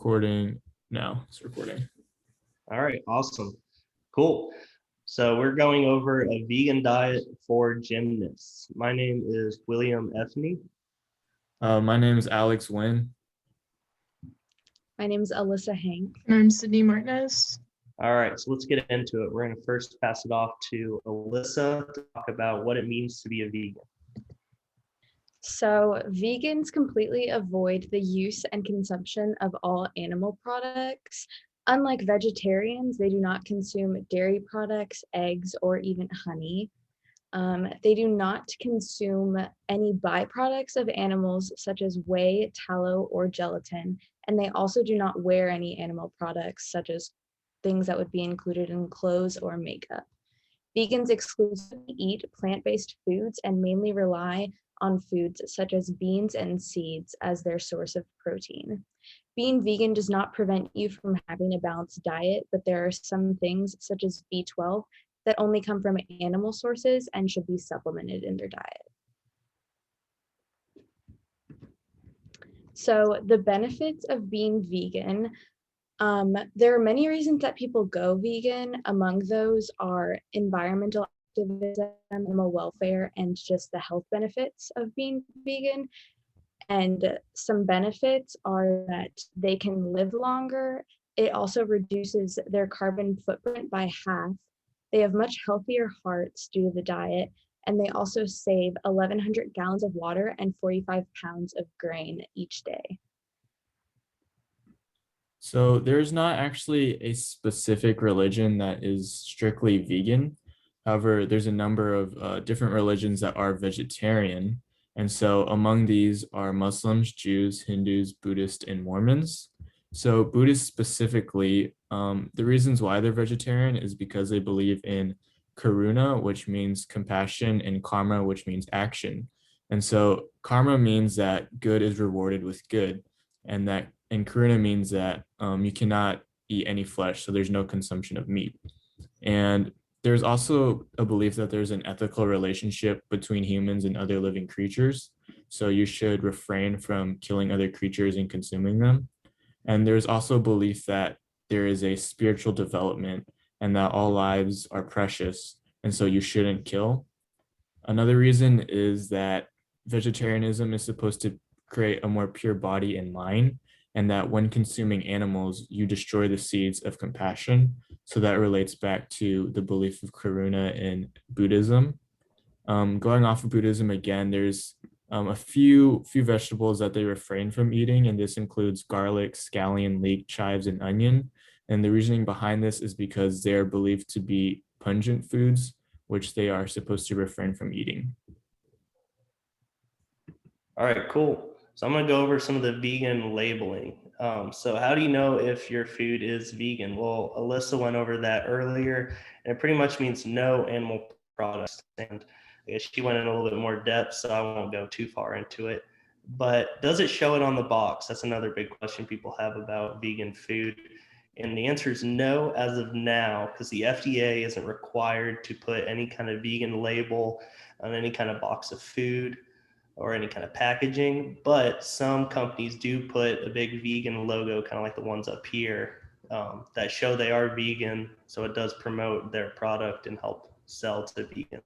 recording now. It's recording. All right, awesome. Cool. So we're going over a vegan diet for gymnasts. My name is William Efeney. My name is Alex Huynh. My name is Alyssa Henk. And I'm Sydney Martinez. All right, so let's get into it. We're going to first pass it off to Alyssa to talk about what it means to be a vegan. So vegans completely avoid the use and consumption of all animal products. Unlike vegetarians, they do not consume dairy products, eggs, or even honey. They do not consume any byproducts of animals such as whey, tallow, or gelatin. And they also do not wear any animal products such as things that would be included in clothes or makeup. Vegans exclusively eat plant-based foods and mainly rely on foods such as beans and seeds as their source of protein. Being vegan does not prevent you from having a balanced diet, but there are some things such as B12 that only come from animal sources and should be supplemented in their diet. So the benefits of being vegan, there are many reasons that people go vegan. Among those are environmental activism, animal welfare, and just the health benefits of being vegan. And some benefits are that they can live longer. It also reduces their carbon footprint by half. They have much healthier hearts due to the diet, and they also save 1,100 gallons of water and 45 pounds of grain each day. So there's not actually a specific religion that is strictly vegan. However, there's a number of different religions that are vegetarian. And so among these are Muslims, Jews, Hindus, Buddhists, and Mormons. So Buddhists specifically, the reasons why they're vegetarian is because they believe in karuna, which means compassion, and karma, which means action. And so karma means that good is rewarded with good, and karuna means that you cannot eat any flesh, so there's no consumption of meat. And there's also a belief that there's an ethical relationship between humans and other living creatures. So you should refrain from killing other creatures and consuming them. And there's also a belief that there is a spiritual development and that all lives are precious, and so you shouldn't kill. Another reason is that vegetarianism is supposed to create a more pure body and mind, and that when consuming animals, you destroy the seeds of compassion. So that relates back to the belief of karuna in Buddhism. Going off of Buddhism again, there's a few vegetables that they refrain from eating, and this includes garlic, scallion, leek, chives, and onion. And the reasoning behind this is because they're believed to be pungent foods, which they are supposed to refrain from eating. All right, cool. So I'm going to go over some of the vegan labeling. So how do you know if your food is vegan? Well, Alyssa went over that earlier, and it pretty much means no animal products. And I guess she went in a little bit more depth, so I won't go too far into it. But does it show it on the box? That's another big question people have about vegan food. And the answer is no as of now, because the FDA isn't required to put any kind of vegan label on any kind of box of food or any kind of packaging, but some companies do put a big vegan logo, kind of like the ones up here, that show they are vegan. So it does promote their product and help sell to vegans.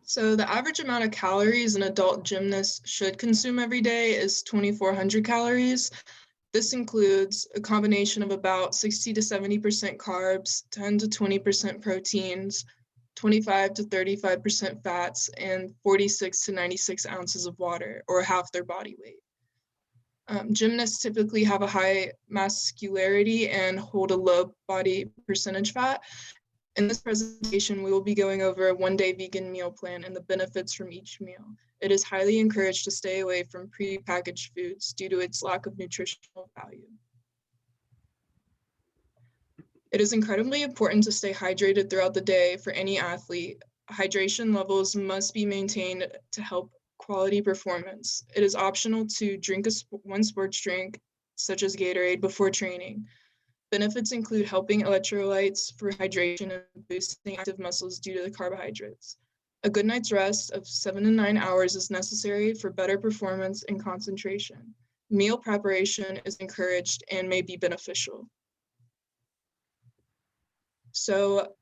So the average amount of calories an adult gymnast should consume every day is 2,400 calories. This includes a combination of about 60 to 70% carbs, 10 to 20% proteins, 25 to 35% fats, and 46 to 96 ounces of water, or half their body weight. Gymnasts typically have a high muscularity and hold a low body percentage fat. In this presentation, we will be going over a one-day vegan meal plan and the benefits from each meal. It is highly encouraged to stay away from pre-packaged foods due to its lack of nutritional value. It is incredibly important to stay hydrated throughout the day for any athlete. Hydration levels must be maintained to help quality performance. It is optional to drink one sports drink, such as Gatorade, before training. Benefits include helping electrolytes for hydration and boosting active muscles due to the carbohydrates. A good night's rest of 7 to 9 hours is necessary for better performance and concentration. Meal preparation is encouraged and may be beneficial. So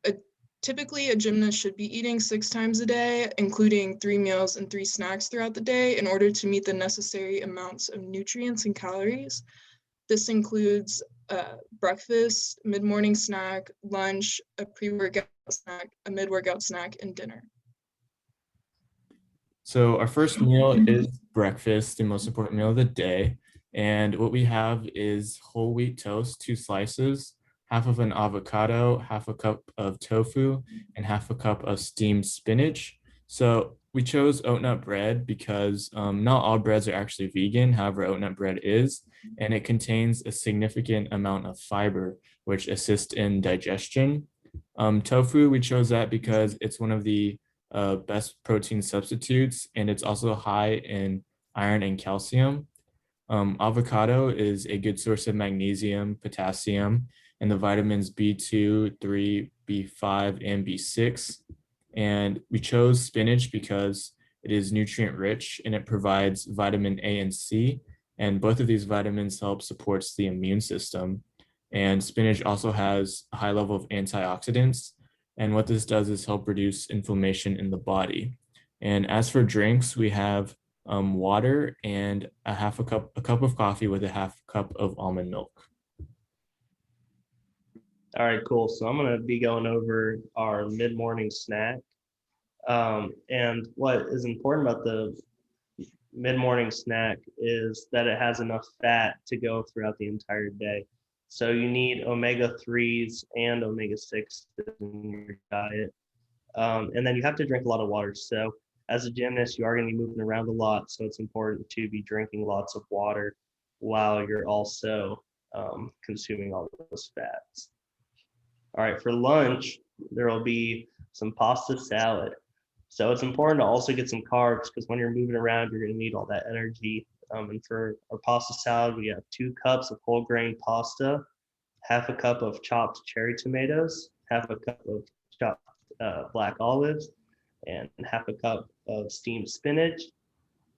typically a gymnast should be eating 6 times a day, including 3 meals and 3 snacks throughout the day in order to meet the necessary amounts of nutrients and calories. This includes breakfast, mid-morning snack, lunch, a pre-workout snack, a mid-workout snack, and dinner. So our first meal is breakfast, the most important meal of the day. And what we have is whole wheat toast, 2 slices, half of an avocado, half a cup of tofu, and half a cup of steamed spinach. So we chose oat nut bread because not all breads are actually vegan. However, oat nut bread is, and it contains a significant amount of fiber, which assists in digestion. Tofu, we chose that because it's one of the best protein substitutes, and it's also high in iron and calcium. Avocado is a good source of magnesium, potassium, and the vitamins B2, 3, B5, and B6. And we chose spinach because it is nutrient rich and it provides vitamin A and C. And both of these vitamins help supports the immune system. And spinach also has a high level of antioxidants. And what this does is help reduce inflammation in the body. And as for drinks, we have water and a cup of coffee with a half cup of almond milk. All right, cool. So I'm going to be going over our mid-morning snack. And what is important about the mid-morning snack is that it has enough fat to go throughout the entire day. So you need omega-3s and omega-6 in your diet. And then you have to drink a lot of water. So as a gymnast, you are going to be moving around a lot. So it's important to be drinking lots of water while you're also consuming all those fats. All right, for lunch, there will be some pasta salad. So it's important to also get some carbs because when you're moving around, you're going to need all that energy. And for our pasta salad, we have 2 cups of whole grain pasta, half a cup of chopped cherry tomatoes, half a cup of chopped black olives, and half a cup of steamed spinach.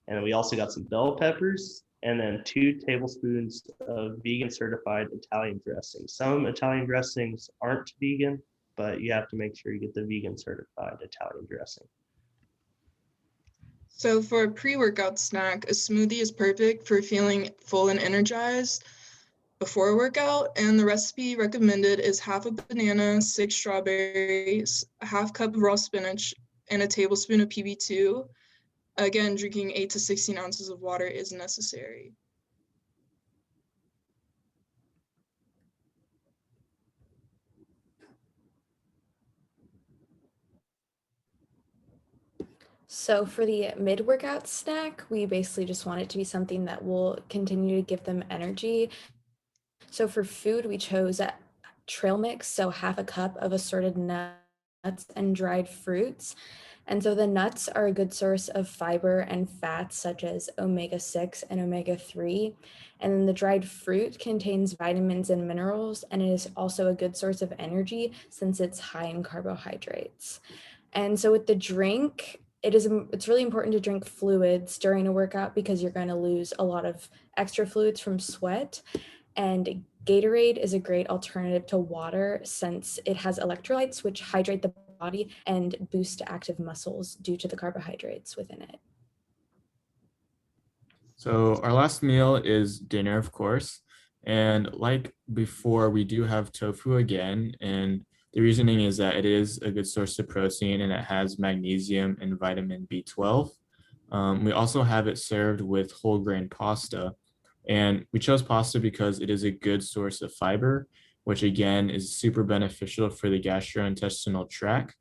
And then we also got some bell peppers, and then 2 tablespoons of vegan certified Italian dressing. Some Italian dressings aren't vegan, but you have to make sure you get the vegan certified Italian dressing. So for a pre-workout snack, a smoothie is perfect for feeling full and energized before a workout. And the recipe recommended is half a banana, 6 strawberries, a half cup of raw spinach, and a tablespoon of PB2. Again, drinking 8 to 16 ounces of water is necessary. So for the mid-workout snack, we basically just want it to be something that will continue to give them energy. So for food, we chose a trail mix, so half a cup of assorted nuts and dried fruits. And so the nuts are a good source of fiber and fats such as omega-6 and omega-3. And then the dried fruit contains vitamins and minerals, and it is also a good source of energy since it's high in carbohydrates. And so with the drink, it's really important to drink fluids during a workout because you're going to lose a lot of extra fluids from sweat. And Gatorade is a great alternative to water since it has electrolytes which hydrate the body and boost active muscles due to the carbohydrates within it. So our last meal is dinner, of course. And like before, we do have tofu again. And the reasoning is that it is a good source of protein and it has magnesium and vitamin B12. We also have it served with whole grain pasta. And we chose pasta because it is a good source of fiber, which again is super beneficial for the gastrointestinal tract.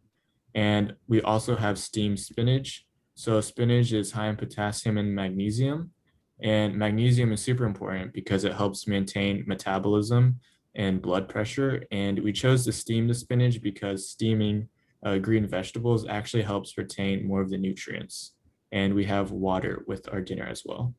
And we also have steamed spinach. So spinach is high in potassium and magnesium. And magnesium is super important because it helps maintain metabolism and blood pressure. And we chose to steam the spinach because steaming green vegetables actually helps retain more of the nutrients. And we have water with our dinner as well.